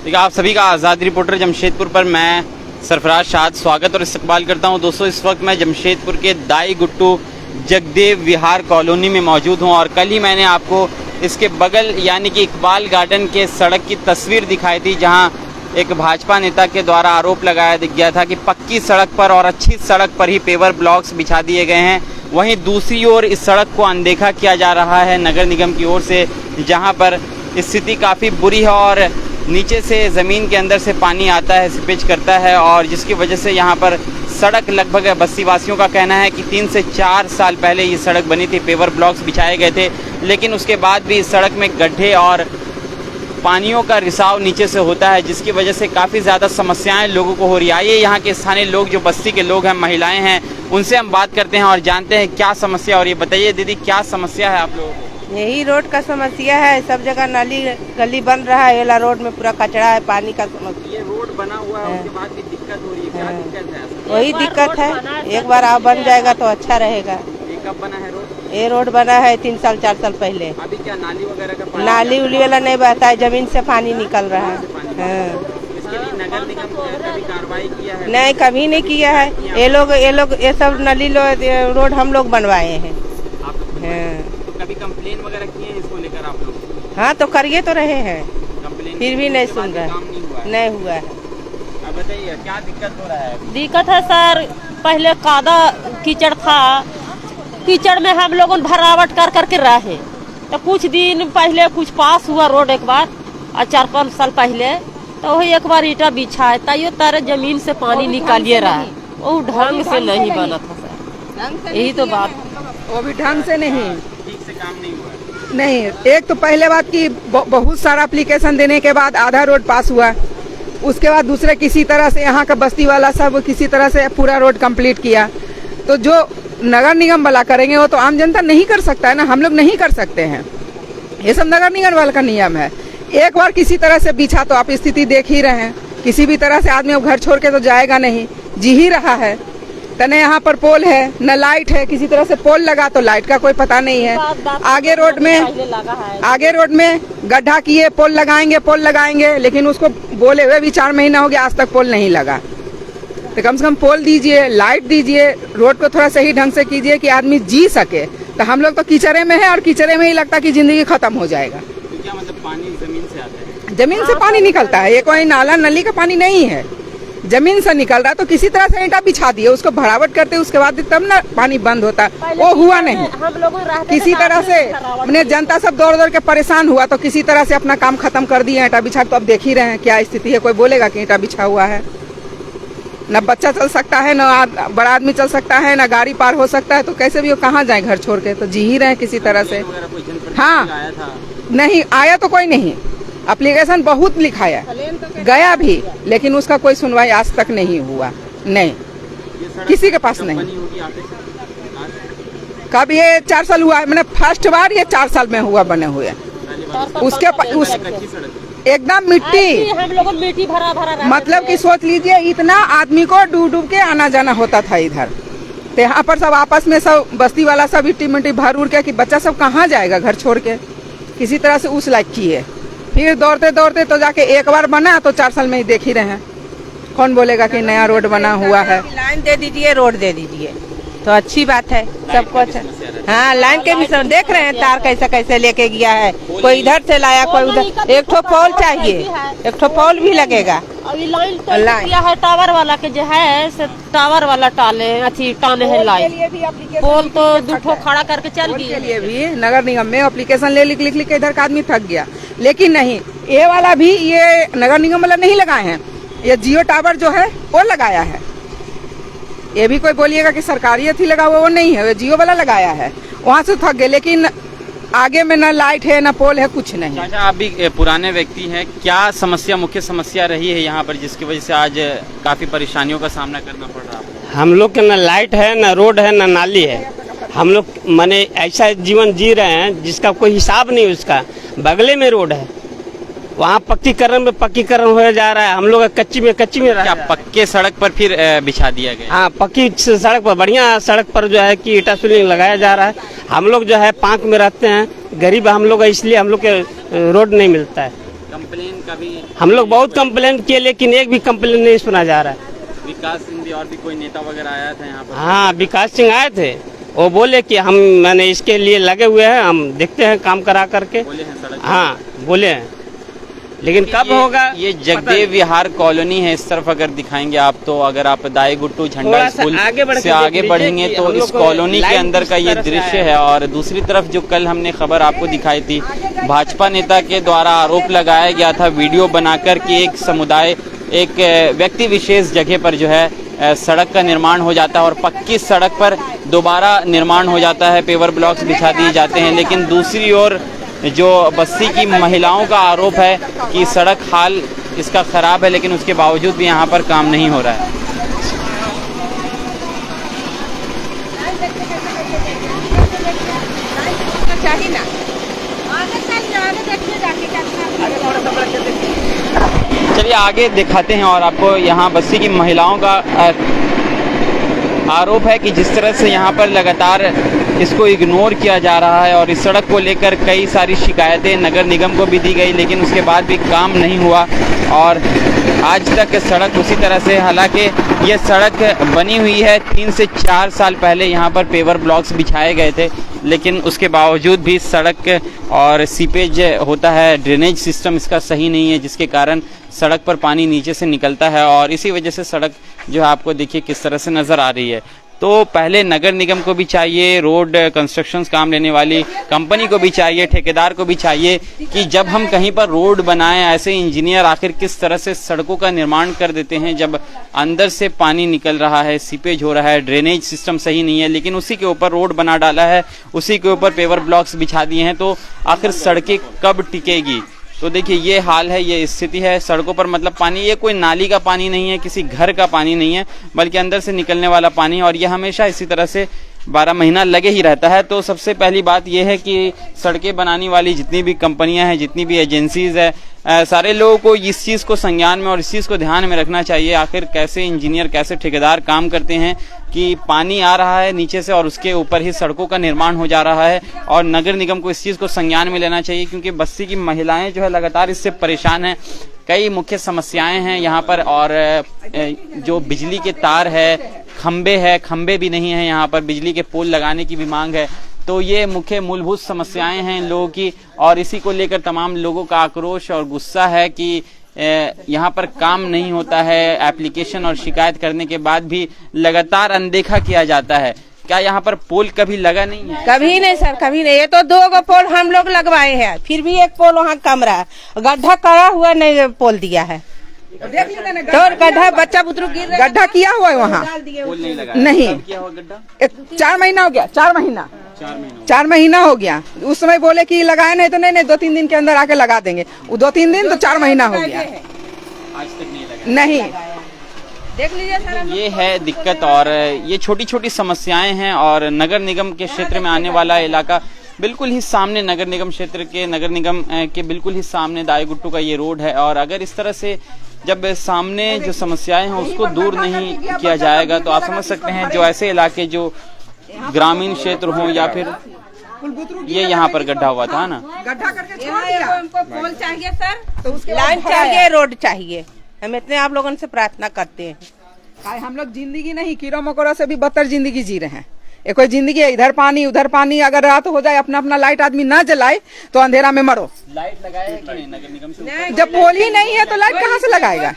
देखिए, आप सभी का आज़ाद रिपोर्टर जमशेदपुर पर मैं सरफराज शाद स्वागत और इस्तकबाल करता हूं। दोस्तों, इस वक्त मैं जमशेदपुर के दाई गुट्टू जगदेव विहार कॉलोनी में मौजूद हूं और कल ही मैंने आपको इसके बगल यानी कि इकबाल गार्डन के सड़क की तस्वीर दिखाई थी, जहां एक भाजपा नेता के द्वारा आरोप लगाया गया था कि पक्की सड़क पर और अच्छी सड़क पर ही पेवर ब्लॉक्स बिछा दिए गए हैं। वहीं दूसरी ओर इस सड़क को अनदेखा किया जा रहा है नगर निगम की ओर से, जहां पर स्थिति काफ़ी बुरी है और नीचे से ज़मीन के अंदर से पानी आता है, सीपेज करता है और जिसकी वजह से यहाँ पर सड़क लगभग बस्ती वासियों का कहना है कि 3 से 4 साल पहले ये सड़क बनी थी, पेवर ब्लॉक्स बिछाए गए थे, लेकिन उसके बाद भी इस सड़क में गड्ढे और पानियों का रिसाव नीचे से होता है, जिसकी वजह से काफ़ी ज़्यादा समस्याएं लोगों को हो रही है। आइए यहाँ के स्थानीय लोग, जो बस्ती के लोग हैं, महिलाएं हैं, उनसे हम बात करते हैं और जानते हैं क्या समस्या। और ये बताइए दीदी, क्या समस्या है आप लोगों को? यही रोड का समस्या है, सब जगह नाली गली बन रहा है, येला रोड में पूरा कचरा है, पानी का समस्या। ये रोड बना हुआ है, उसके बाद भी दिक्कत हो रही है, क्या दिक्कत है? वही दिक्कत है, एक बार आप बन जाएगा तो अच्छा रहेगा। ये कब बना है रोड? ये रोड बना है 3 साल 4 साल पहले। अभी क्या नाली वगैरह का पानी? नाली उली वाला नहीं बहता है, जमीन से पानी निकल रहा है। इसके लिए नगर निगम कभी कार्रवाई किया है? नहीं, कभी नहीं किया है। ये सब नली रोड हम लोग बनवाए हैं। कभी कंप्लेन वगैरह किए हैं इसको लेकर आप लोग? हाँ, तो करिए तो रहे हैं, कंप्लेन फिर भी नहीं सुन रहा, नहीं हुआ है। अब बताइए क्या दिक्कत हो रहा है? दिक्कत है सर, पहले कादा कीचड़ था, कीचड़ में हम लोगों ने भरावट कर करके रहे, तो कुछ दिन पहले कुछ पास हुआ रोड एक बार, और 4-5 साल पहले तो वही एक बार ईटा बिछा है, तैयो तारे जमीन से पानी निकालिए रहा है, वो ढंग से नहीं बना था सर, यही तो बात। वो भी ढंग से नहीं, ठीक से काम नहीं हुआ। नहीं, एक तो पहले बात की बहुत सारा एप्लीकेशन देने के बाद आधा रोड पास हुआ, उसके बाद दूसरे किसी तरह से यहाँ का बस्ती वाला सब किसी तरह से पूरा रोड कंप्लीट किया। तो जो नगर निगम वाला करेंगे वो तो आम जनता नहीं कर सकता है ना, हम लोग नहीं कर सकते हैं, ये सब नगर निगम वाला का नियम है। एक बार किसी तरह से बिछा तो आप स्थिति देख ही रहे हैं, किसी भी तरह से आदमी अब घर छोड़ के तो जाएगा नहीं, जी ही रहा है। तो न यहाँ पर पोल है न लाइट है, किसी तरह से पोल लगा तो लाइट का कोई पता नहीं है। आगे रोड में गड्ढा किए, पोल लगाएंगे, लेकिन उसको बोले हुए भी 4 महीना हो गया, आज तक पोल नहीं लगा। तो कम से कम पोल दीजिए, लाइट दीजिए, रोड को थोड़ा सही ढंग से कीजिए कि आदमी जी सके। तो हम लोग तो कीचड़े में है और कीचड़े में ही लगता कि जिंदगी खत्म हो जाएगा। तो क्या मतलब पानी जमीन से आता है? जमीन से पानी निकलता है, ये कोई नाला नली का पानी नहीं है, जमीन से निकल रहा। तो किसी तरह से ईंटा बिछा दिए, उसको भरावट करते उसके बाद तब ना पानी बंद होता, वो हुआ नहीं। किसी तरह से अपने जनता सब दौड़ के परेशान हुआ, तो किसी तरह से अपना काम खत्म कर दिए ईंटा बिछा। तो अब देख ही रहे हैं क्या स्थिति है, कोई बोलेगा कि ईंटा बिछा हुआ है? न बच्चा चल सकता है, न बड़ा आदमी चल सकता है, न गाड़ी पार हो सकता है, तो कैसे भी वो कहाँ जाए घर छोड़ के? तो जी ही रहे किसी तरह से। हाँ, नहीं आया तो कोई नहीं, एप्लीकेशन बहुत लिखाया गया भी, लेकिन उसका कोई सुनवाई आज तक नहीं हुआ, नहीं किसी के पास नहीं। कब ये 4 साल हुआ है, मैंने फर्स्ट बार ये 4 साल में हुआ बने हुए। उसके एकदम मिट्टी, हम लोगों मिट्टी भरा मतलब कि सोच लीजिए इतना आदमी को डूब के आना जाना होता था इधर। तो यहाँ पर सब आपस में सब बस्ती वाला सब मिट्टी भर उड़ के कि बच्चा सब कहाँ जाएगा घर छोड़ के, किसी तरह से उस लायक की है। फिर दौड़ते तो जाके एक बार बना, तो 4 साल में ही देख ही रहे हैं, कौन बोलेगा कि नया रोड बना हुआ है? लाइन दे दीजिए, रोड दे दीजिए तो अच्छी बात है, सब कुछ। हाँ, लाइन के भी सब देख रहे हैं, तार कैसे लेके गया है, कोई इधर से लाया, कोई उधर। एक ठो पोल चाहिए, एक ठो पोल भी लगेगा। अभी लाइन तो किया है टावर वाला के जो है, टावर वाला टाने है लाइन, पोल तो 2 ठो खड़ा करके चल गई। के लिए भी नगर निगम में एप्लीकेशन लिख के इधर का आदमी थक गया, लेकिन नहीं, ये वाला भी ये नगर निगम वाला नहीं लगाए हैं, ये जियो टावर जो है वो लगाया है। ये भी कोई बोलिएगा कि सरकारी थी लगा हुआ, वो नहीं है, वो जियो वाला लगाया है, वहाँ से थक गए। लेकिन आगे में न लाइट है न पोल है, कुछ नहीं। चाचा, आप भी पुराने व्यक्ति हैं, क्या समस्या, मुख्य समस्या रही है यहाँ पर जिसकी वजह से आज काफी परेशानियों का सामना करना पड़ रहा है? हम लोग के न लाइट है, न रोड है, न नाली है। हम लोग माने ऐसा जीवन जी रहे हैं जिसका कोई हिसाब नहीं। उसका बगले में रोड है, वहाँ पक्कीकरण हो जा रहा है, हम लोग कच्ची में क्या पक्के सड़क पर फिर बिछा दिया गया? हाँ, पक्की सड़क पर, बढ़िया सड़क पर जो है कि ईटा सुलिंग लगाया जा रहा है। हम लोग जो है पांक में रहते हैं, गरीब हम लोग, इसलिए हम लोग के रोड नहीं मिलता है। कंप्लेन कभी हम लोग बहुत कंप्लेन किए लेकिन एक भी कंप्लेन नहीं सुना जा रहा है। विकास सिंह भी और भी कोई नेता वगैरह आया था यहाँ पर? हाँ, विकास सिंह आए थे, वो बोले कि हम मैंने इसके लिए लगे हुए हैं, हम देखते हैं काम करा करके। बोले हैं सड़क? हाँ बोले हैं, लेकिन कब होगा ये जगदेव विहार कॉलोनी है। इस तरफ अगर दिखाएंगे आप तो, अगर आप दाई गुट्टू झंडा थोड़ा सा स्कूल आगे बढ़ से के आगे देख बढ़ेंगे लीजिए तो कि हम इस लोग को कॉलोनी के लाइन अंदर का किस ये तरह से दृश्य आया है। और दूसरी तरफ जो कल हमने खबर आपको दिखाई थी, भाजपा नेता के द्वारा आरोप लगाया गया था वीडियो बनाकर कि एक समुदाय, एक व्यक्ति विशेष जगह पर जो है सड़क का निर्माण हो जाता है और पक्की सड़क पर दोबारा निर्माण हो जाता है, पेवर ब्लॉक्स बिछा दिए जाते हैं। लेकिन दूसरी ओर जो बस्ती की महिलाओं का आरोप है कि सड़क हाल इसका खराब है, लेकिन उसके बावजूद भी यहाँ पर काम नहीं हो रहा है। चलिए आगे दिखाते हैं। और आपको यहाँ बस्ती की महिलाओं का आरोप है कि जिस तरह से यहाँ पर लगातार इसको इग्नोर किया जा रहा है और इस सड़क को लेकर कई सारी शिकायतें नगर निगम को भी दी गई, लेकिन उसके बाद भी काम नहीं हुआ और आज तक सड़क उसी तरह से, हालांकि ये सड़क बनी हुई है 3 से 4 साल पहले यहाँ पर पेवर ब्लॉक्स बिछाए गए थे, लेकिन उसके बावजूद भी सड़क और सीपेज होता है, ड्रेनेज सिस्टम इसका सही नहीं है, जिसके कारण सड़क पर पानी नीचे से निकलता है और इसी वजह से सड़क जो है आपको देखिए किस तरह से नज़र आ रही है। तो पहले नगर निगम को भी चाहिए, रोड कंस्ट्रक्शंस काम लेने वाली कंपनी को भी चाहिए, ठेकेदार को भी चाहिए कि जब हम कहीं पर रोड बनाएं, ऐसे इंजीनियर आखिर किस तरह से सड़कों का निर्माण कर देते हैं जब अंदर से पानी निकल रहा है, सीपेज हो रहा है, ड्रेनेज सिस्टम सही नहीं है, लेकिन उसी के ऊपर रोड बना डाला है, उसी के ऊपर पेवर ब्लॉक्स बिछा दिए हैं, तो आखिर सड़कें कब टिकेगी? तो देखिए ये हाल है, ये स्थिति है सड़कों पर। मतलब पानी, ये कोई नाली का पानी नहीं है, किसी घर का पानी नहीं है, बल्कि अंदर से निकलने वाला पानी, और ये हमेशा इसी तरह से 12 महीना लगे ही रहता है। तो सबसे पहली बात यह है कि सड़कें बनाने वाली जितनी भी कंपनियां हैं, जितनी भी एजेंसीज है, सारे लोगों को इस चीज़ को संज्ञान में और इस चीज़ को ध्यान में रखना चाहिए। आखिर कैसे इंजीनियर, कैसे ठेकेदार काम करते हैं कि पानी आ रहा है नीचे से और उसके ऊपर ही सड़कों का निर्माण हो जा रहा है, और नगर निगम को इस चीज़ को संज्ञान में लेना चाहिए, क्योंकि बस्ती की महिलाएं जो है लगातार इससे परेशान हैं। कई मुख्य समस्याएं हैं यहाँ पर, और जो बिजली के तार है, खंबे भी नहीं है यहाँ पर, बिजली के पोल लगाने की भी मांग है। तो ये मुख्य मूलभूत समस्याएं हैं लोगों की, और इसी को लेकर तमाम लोगों का आक्रोश और गुस्सा है कि यहाँ पर काम नहीं होता है। एप्लीकेशन और शिकायत करने के बाद भी लगातार अनदेखा किया जाता है। क्या यहाँ पर पोल कभी लगा नहीं है? कभी नहीं सर, कभी नहीं। ये तो 2 पोल हम लोग लगवाए हैं, फिर भी एक पोल वहाँ कम रहा, गड्ढा करा हुआ नहीं पोल दिया है। देख लीजिए ना, तो गड्ढा बच्चा बुतरू गिर रहा है, गड्ढा किया हुआ है वहाँ, पोल नहीं लगा? नहीं किया हुआ गड्ढा 4 महीना हो गया, 4 महीना 4 महीना हो गया। उस समय बोले कि लगाए नहीं, तो नहीं 2-3 दिन के अंदर आके लगा देंगे। वो 2-3 दिन तो 4 महीना हो गया, आज तक नहीं लगा। नहीं। देख लीजिए सर, ये है दिक्कत, और ये छोटी छोटी समस्याएं हैं। और नगर निगम के क्षेत्र में आने वाला इलाका बिल्कुल ही सामने, नगर निगम क्षेत्र के, नगर निगम के बिल्कुल ही सामने दाई गुट्टू का ये रोड है, और अगर इस तरह से जब सामने जो समस्याएं हैं उसको दूर नहीं किया जाएगा तो आप समझ सकते हैं जो ऐसे इलाके जो ग्रामीण क्षेत्र हों, या फिर ये यहाँ पर गड्ढा हुआ था ना, गड्ढा करके छोड़ दिया। हमको पोल चाहिए सर, तो उसके लाइन बाद चाहिए, रोड चाहिए। हम इतने आप लोगों से प्रार्थना करते हैं। हम लोग जिंदगी नहीं, कीड़ा मकोड़ा से भी बदतर जिंदगी जी रहे हैं। ये कोई जिंदगी है, इधर पानी उधर पानी। अगर रात हो जाए, अपना अपना लाइट आदमी ना जलाए तो अंधेरा में मरो। लाइट लगाया है कि नहीं नगर निगम से? जब पोल ही नहीं है तो लाइट कहाँ से लगाएगा?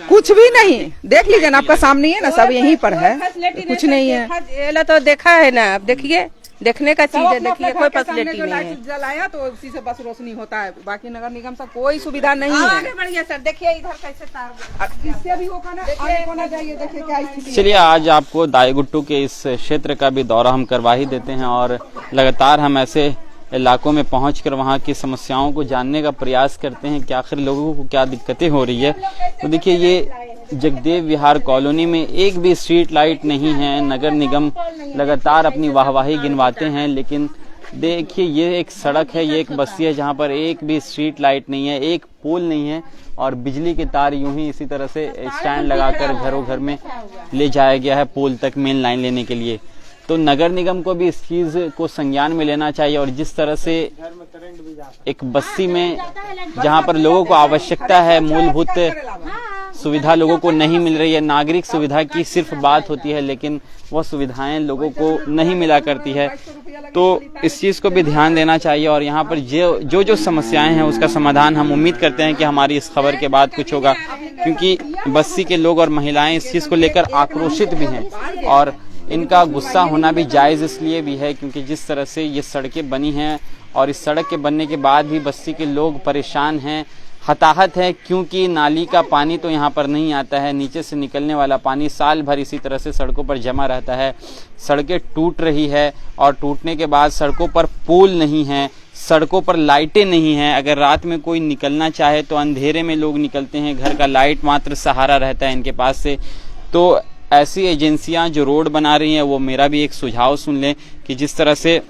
कुछ भी नहीं। देख लीजिए ना, आपका सामने है ना, सब यहीं पर है, कुछ नहीं है। तो देखा है ना, अब देखिए, देखने का चीज है, देखिए कोई फैसिलिटी नहीं है। लाइट जलाया तो उसी से बस रोशनी होता है, बाकी नगर निगम से कोई सुविधा नहीं है। आगे बढ़िए सर, देखिए इधर कैसे तार, इससे भी होगा ना, आगे होना चाहिए। देखिए क्या स्थिति है। चलिए आज आपको दाई गुट्टू के इस क्षेत्र का भी दौरा हम करवा ही देते हैं, और लगातार हम ऐसे इलाकों में पहुंचकर वहां की समस्याओं को जानने का प्रयास करते हैं कि आखिर लोगों को क्या दिक्कतें हो रही है। तो देखिए ये जगदेव विहार कॉलोनी में एक भी स्ट्रीट लाइट नहीं है। नगर निगम लगातार अपनी वाहवाही गिनवाते हैं, लेकिन देखिए ये एक सड़क है, ये एक बस्ती है जहां पर एक भी स्ट्रीट लाइट नहीं है, एक पोल नहीं है, और बिजली के तार यूं ही इसी तरह से स्टैंड लगाकर घरों घर में ले जाया गया है पोल तक मेन लाइन लेने के लिए। तो नगर निगम को भी इस चीज़ को संज्ञान में लेना चाहिए। और जिस तरह से एक बस्ती में जहां पर लोगों को आवश्यकता है, मूलभूत सुविधा लोगों को नहीं मिल रही है, नागरिक सुविधा की सिर्फ बात होती है लेकिन वह सुविधाएं लोगों को नहीं मिला करती है, तो इस चीज़ को भी ध्यान देना चाहिए। और यहाँ पर जो समस्याएं हैं उसका समाधान हम उम्मीद करते हैं कि हमारी इस खबर के बाद कुछ होगा, क्योंकि बस्ती के लोग और महिलाएं इस चीज़ को लेकर आक्रोशित भी हैं और इनका गुस्सा होना भी जायज़ इसलिए भी है क्योंकि जिस तरह से ये सड़कें बनी हैं और इस सड़क के बनने के बाद भी बस्ती के लोग परेशान हैं, हताहत है, क्योंकि नाली का पानी तो यहाँ पर नहीं आता है, नीचे से निकलने वाला पानी साल भर इसी तरह से सड़कों पर जमा रहता है। सड़कें टूट रही है और टूटने के बाद सड़कों पर पुल नहीं है, सड़कों पर लाइटें नहीं हैं। अगर रात में कोई निकलना चाहे तो अंधेरे में लोग निकलते हैं, घर का लाइट मात्र सहारा रहता है इनके पास से। तो ऐसी एजेंसियां जो रोड बना रही हैं वो मेरा भी एक सुझाव सुन लें कि जिस तरह से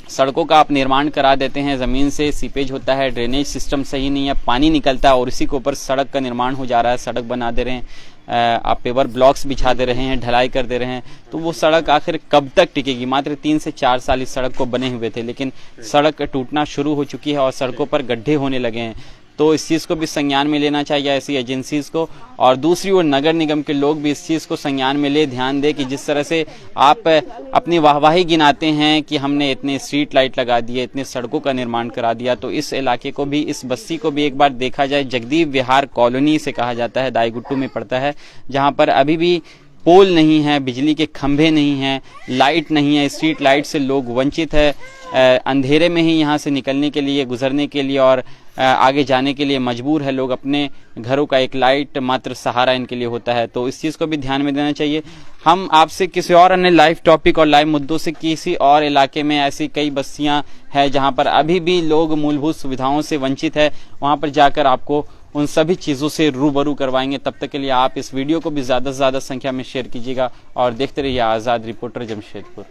सड़कों का आप निर्माण करा देते हैं, ज़मीन से सीपेज होता है, ड्रेनेज सिस्टम सही नहीं है, पानी निकलता है और इसी के ऊपर सड़क का निर्माण हो जा रहा है, सड़क बना दे रहे हैं, आप पेवर ब्लॉक्स बिछा दे रहे हैं, ढलाई कर दे रहे हैं, तो वो सड़क आखिर कब तक टिकेगी। मात्र 3 से 4 साल इस सड़क को बने हुए थे लेकिन सड़क टूटना शुरू हो चुकी है और सड़कों पर गड्ढे होने लगे हैं। तो इस चीज़ को भी संज्ञान में लेना चाहिए ऐसी एजेंसीज़ को। और दूसरी ओर नगर निगम के लोग भी इस चीज़ को संज्ञान में ले ध्यान दें कि जिस तरह से आप अपनी वाहवाही गिनाते हैं कि हमने इतने स्ट्रीट लाइट लगा दिए, इतने सड़कों का निर्माण करा दिया, तो इस इलाके को भी, इस बस्ती को भी एक बार देखा जाए। जगदीव विहार कॉलोनी से कहा जाता है, दाईगुट्टू में पड़ता है, जहाँ पर अभी भी पोल नहीं है, बिजली के खंभे नहीं हैं, लाइट नहीं है, स्ट्रीट लाइट से लोग वंचित है, अंधेरे में ही यहाँ से निकलने के लिए, गुजरने के लिए और आगे जाने के लिए मजबूर है लोग। अपने घरों का एक लाइट मात्र सहारा इनके लिए होता है, तो इस चीज़ को भी ध्यान में देना चाहिए। हम आपसे किसी और अन्य लाइव टॉपिक और लाइव मुद्दों से किसी और इलाके में ऐसी कई बस्तियां हैं जहां पर अभी भी लोग मूलभूत सुविधाओं से वंचित है, वहां पर जाकर आपको उन सभी चीज़ों से रूबरू करवाएंगे। तब तक के लिए आप इस वीडियो को भी ज़्यादा से ज़्यादा संख्या में शेयर कीजिएगा और देखते रहिए आज़ाद रिपोर्टर जमशेदपुर।